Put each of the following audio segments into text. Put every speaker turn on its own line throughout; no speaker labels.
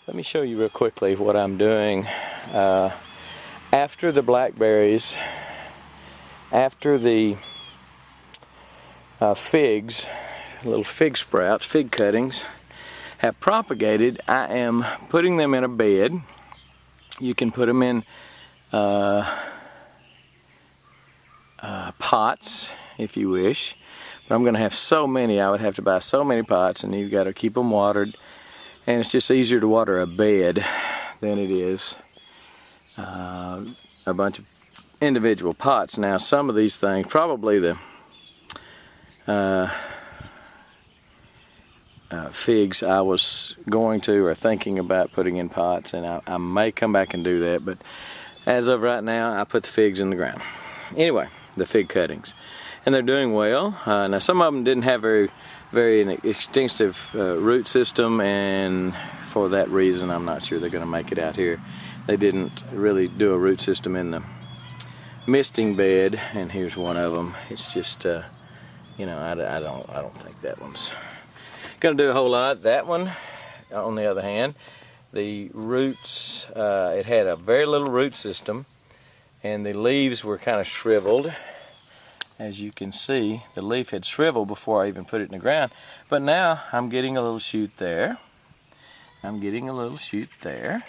Let me show you real quickly what I'm doing after the blackberries, after the figs, little fig sprouts, fig cuttings have propagated. I am putting them in a bed. You can put them in pots if you wish, but I'm going to have so many. I would have to buy so many pots, and you've got to keep them watered. And it's just easier to water a bed than it is a bunch of individual pots. Now, some of these things, probably the figs, I was going to or thinking about putting in pots, and I may come back and do that. But as of right now, I put the figs in the ground. Anyway, the fig cuttings, and they're doing well. Now, some of them didn't have very extensive root system, and for that reason I'm not sure they're going to make it out here. They didn't really do a root system in the misting bed, and here's one of them. It's just you know, I don't think that one's going to do a whole lot. That one, on the other hand, the roots, it had a very little root system, and the leaves were kind of shriveled. As you can see, the leaf had shriveled before I even put it in the ground. But now I'm getting a little shoot there. I'm getting a little shoot there.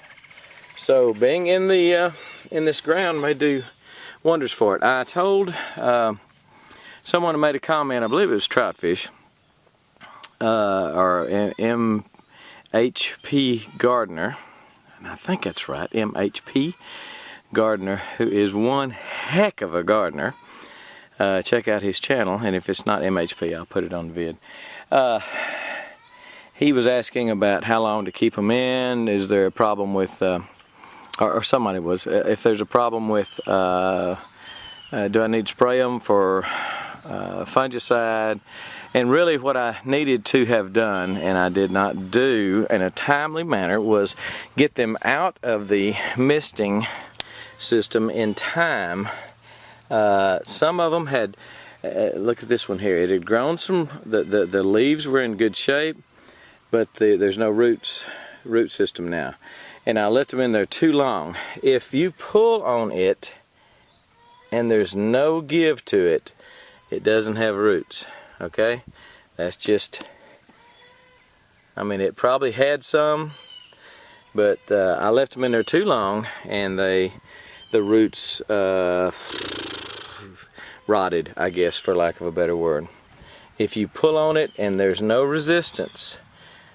So being in the in this ground may do wonders for it. I told someone who made a comment, I believe it was Troutfish, or MHP Gardner, and I think that's right, MHP Gardner, who is one heck of a gardener. Check out his channel, and if it's not MHP, I'll put it on the vid. He was asking about how long to keep them in. Is there a problem with, or somebody was, if there's a problem with, do I need to spray them for fungicide? And really what I needed to have done, and I did not do in a timely manner, was get them out of the misting system in time. Some of them had, look at this one here, it had grown some, the leaves were in good shape, but there's no root system now. And I let them in there too long. If you pull on it and there's no give to it, it doesn't have roots, okay? That's just, I mean, it probably had some, but I left them in there too long, and the roots rotted, I guess, for lack of a better word. If you pull on it and there's no resistance,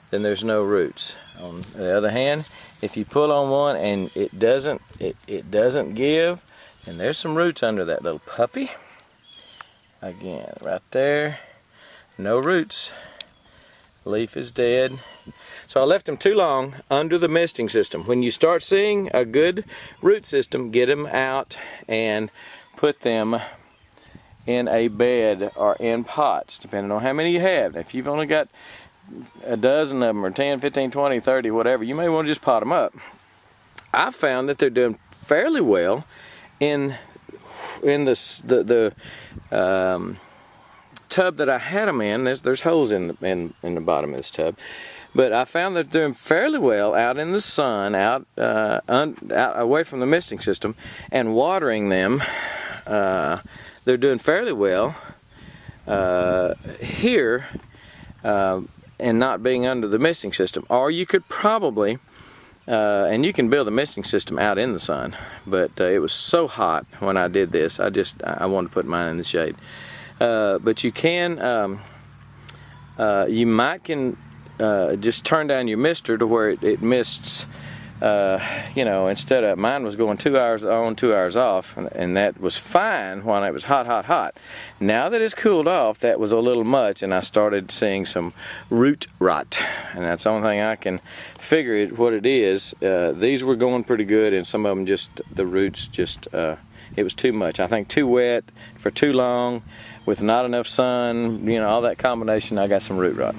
then there's no roots. On the other hand, if you pull on one and it doesn't give, and there's some roots under that little puppy. Again, right there, no roots. Leaf is dead. So I left them too long under the misting system. When you start seeing a good root system, get them out and put them in a bed or in pots, depending on how many you have. If you've only got a dozen of them, or 10, 15, 20, 30, whatever, you may want to just pot them up. I found that they're doing fairly well in the tub that I had them in. There's holes in the bottom of this tub. But I found that they're doing fairly well out in the sun, out away from the misting system, and watering them. They're doing fairly well here, and not being under the misting system. Or you could probably, and you can build a misting system out in the sun, but it was so hot when I did this, I wanted to put mine in the shade. But you can, you might can just turn down your mister to where it mists, you know, instead of, mine was going 2 hours on, 2 hours off, and that was fine when it was hot. Now that it's cooled off, that was a little much, and I started seeing some root rot, and that's the only thing I can figure what it is. These were going pretty good, and some of them just, the roots just, it was too much. I think too wet for too long, with not enough sun, you know, all that combination, I got some root rot.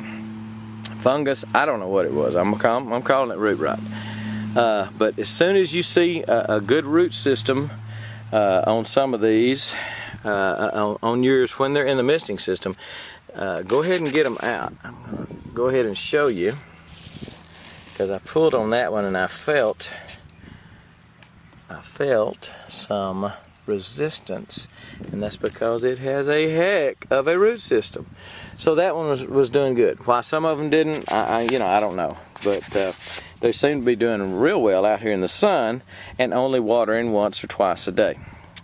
Fungus, I don't know what it was. I'm calling it root rot. But as soon as you see a good root system on some of these, on yours when they're in the misting system, go ahead and get them out. I'm going to go ahead and show you. because I pulled on that one and I felt some resistance, and that's because it has a heck of a root system. So that one was doing good. Why some of them didn't, I don't know, but they seem to be doing real well out here in the sun and only watering once or twice a day.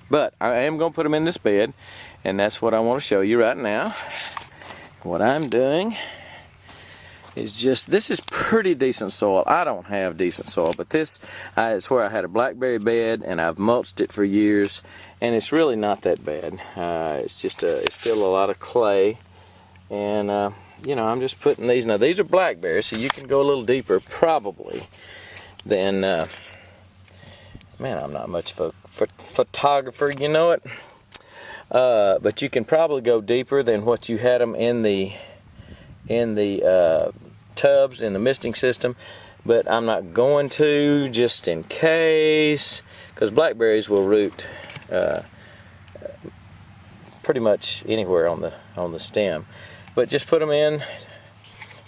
But I am going to put them in this bed, and that's what I want to show you right now. What I'm doing is this is pretty decent soil. I don't have decent soil, but this is where I had a blackberry bed, and I've mulched it for years, and it's really not that bad. It's still a lot of clay, and I'm just putting these. Now these are blackberries, so you can go a little deeper probably than. Man, I'm not much of a photographer, you know it. But you can probably go deeper than what you had them in the tubs in the misting system, but I'm not going to, just in case, because blackberries will root pretty much anywhere on the stem. But just put them in,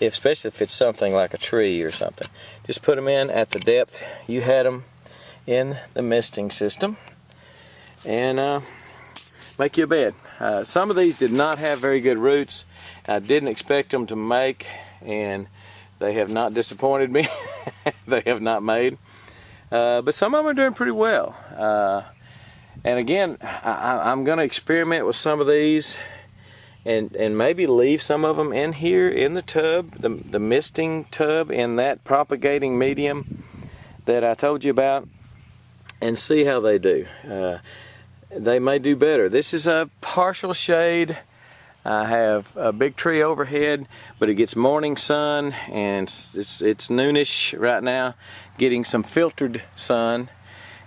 especially if it's something like a tree or something. Just put them in at the depth you had them in the misting system, and make you a bed. Some of these did not have very good roots. I didn't expect them to make, and they have not disappointed me. They have not made. But some of them are doing pretty well. And again, I'm going to experiment with some of these and maybe leave some of them in here in the tub, the misting tub, in that propagating medium that I told you about, and see how they do. They may do better. This is a partial shade. I have a big tree overhead, but it gets morning sun, and it's noonish right now, getting some filtered sun.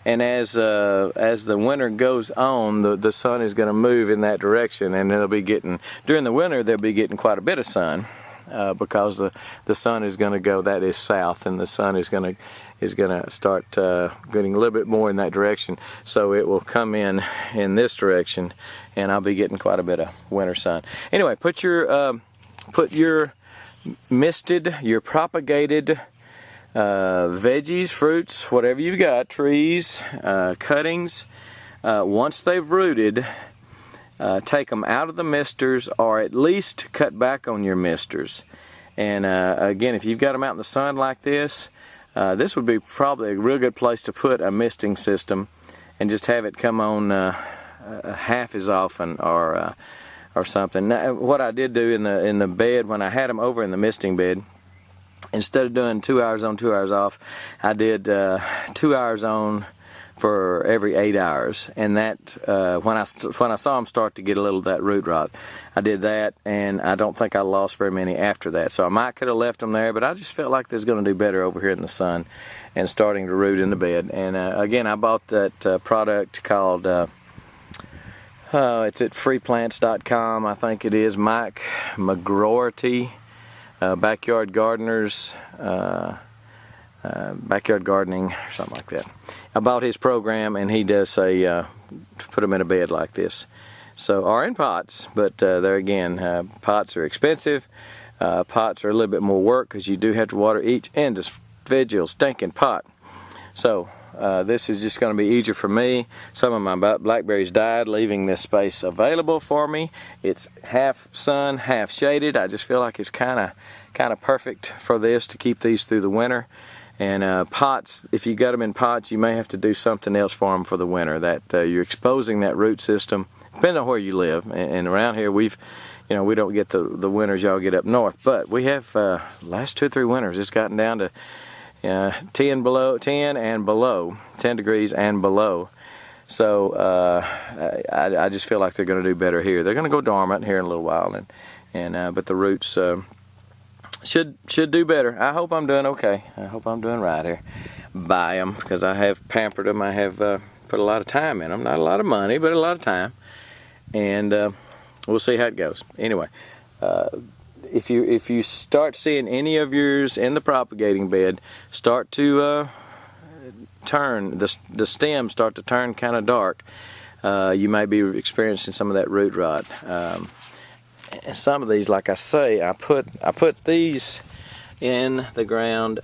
And as the winter goes on, the sun is going to move in that direction, and they'll be getting, during the winter they'll be getting quite a bit of sun, because the sun is going to go, that is south, and the sun is going to start getting a little bit more in that direction, so it will come in this direction, and I'll be getting quite a bit of winter sun. Anyway, put your misted, your propagated veggies, fruits, whatever you've got, trees, cuttings, once they've rooted, take them out of the misters, or at least cut back on your misters. And again, if you've got them out in the sun like this, this would be probably a real good place to put a misting system, and just have it come on half as often, or something. Now, what I did do in the bed when I had them over in the misting bed, instead of doing 2 hours on, 2 hours off, I did 2 hours on for every 8 hours, and that when I saw them start to get a little of that root rot, I did that, and I don't think I lost very many after that. So I could have left them there, but I just felt like they're going to do better over here in the sun and starting to root in the bed. And again, I bought that product called it's at freeplants.com, I think it is, Mike McGroarty, Backyard Gardeners, Backyard Gardening, or something like that. I bought his program, and he does say to put them in a bed like this. So, or in pots, but there again, pots are expensive. Pots are a little bit more work, because you do have to water each individual stinking pot. So this is just going to be easier for me. Some of my blackberries died, leaving this space available for me. It's half sun, half shaded. I just feel like it's kind of perfect for this, to keep these through the winter. And pots, if you got them in pots, you may have to do something else for them for the winter. That you're exposing that root system, depending on where you live. And around here, we don't get the winters y'all get up north, but we have last 2 or 3 winters. It's gotten down to 10 degrees and below. So I just feel like they're going to do better here. They're going to go dormant here in a little while, but the roots should do better. I hope I'm doing okay. I hope I'm doing right here by them, because I have pampered them. I have put a lot of time in them. Not a lot of money, but a lot of time. And we'll see how it goes. Anyway, if you start seeing any of yours in the propagating bed start to turn, the stems start to turn kind of dark, you may be experiencing some of that root rot. And some of these, like I say, I put these in the ground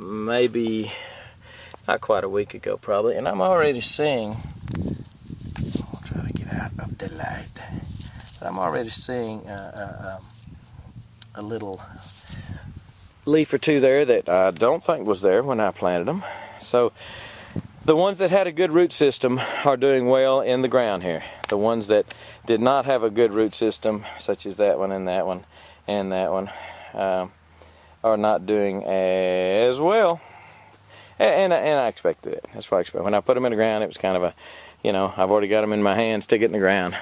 maybe not quite a week ago probably, and I'm already seeing, I'll try to get out of the light, but I'm already seeing a little leaf or two there that I don't think was there when I planted them. So the ones that had a good root system are doing well in the ground here. The ones that did not have a good root system, such as that one and that one and that one, are not doing as well. And I expected it. That's what I expected. When I put them in the ground, it was kind of a, you know, I've already got them in my hand, stick it in the ground.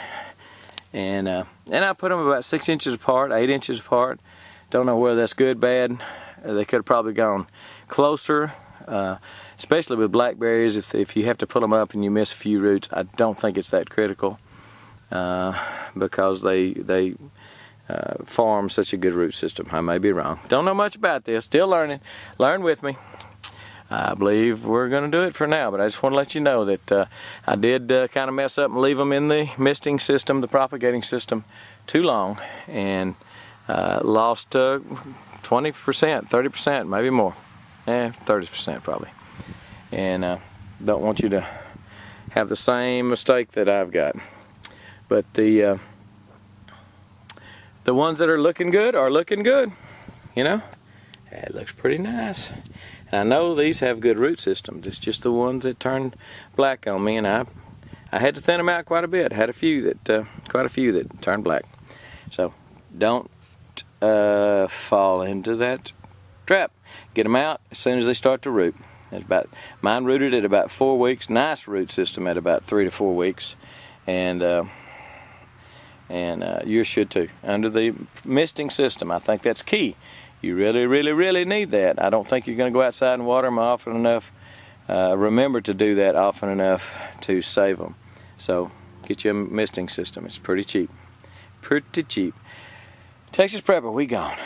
And I put them about 6 inches apart, 8 inches apart. Don't know whether that's good, bad. They could have probably gone closer, especially with blackberries. If you have to pull them up and you miss a few roots, I don't think it's that critical because they form such a good root system. I may be wrong. Don't know much about this. Still learning. Learn with me. I believe we're going to do it for now, but I just want to let you know that I did kind of mess up and leave them in the misting system, the propagating system, too long, and lost 20%, 30%, maybe more. 30% probably. And don't want you to have the same mistake that I've got. But the ones that are looking good are looking good, you know. It looks pretty nice. And I know these have good root systems. It's just the ones that turned black on me, and I had to thin them out quite a bit. Had quite a few that turned black. So don't fall into that trap. Get them out as soon as they start to root. Mine rooted at about 4 weeks. Nice root system at about 3 to 4 weeks, and yours should too. Under the misting system, I think that's key. You really, really, really need that. I don't think you're going to go outside and water them often enough. Remember to do that often enough to save them. So get you a misting system. It's pretty cheap. Pretty cheap. Texas Prepper, we gone.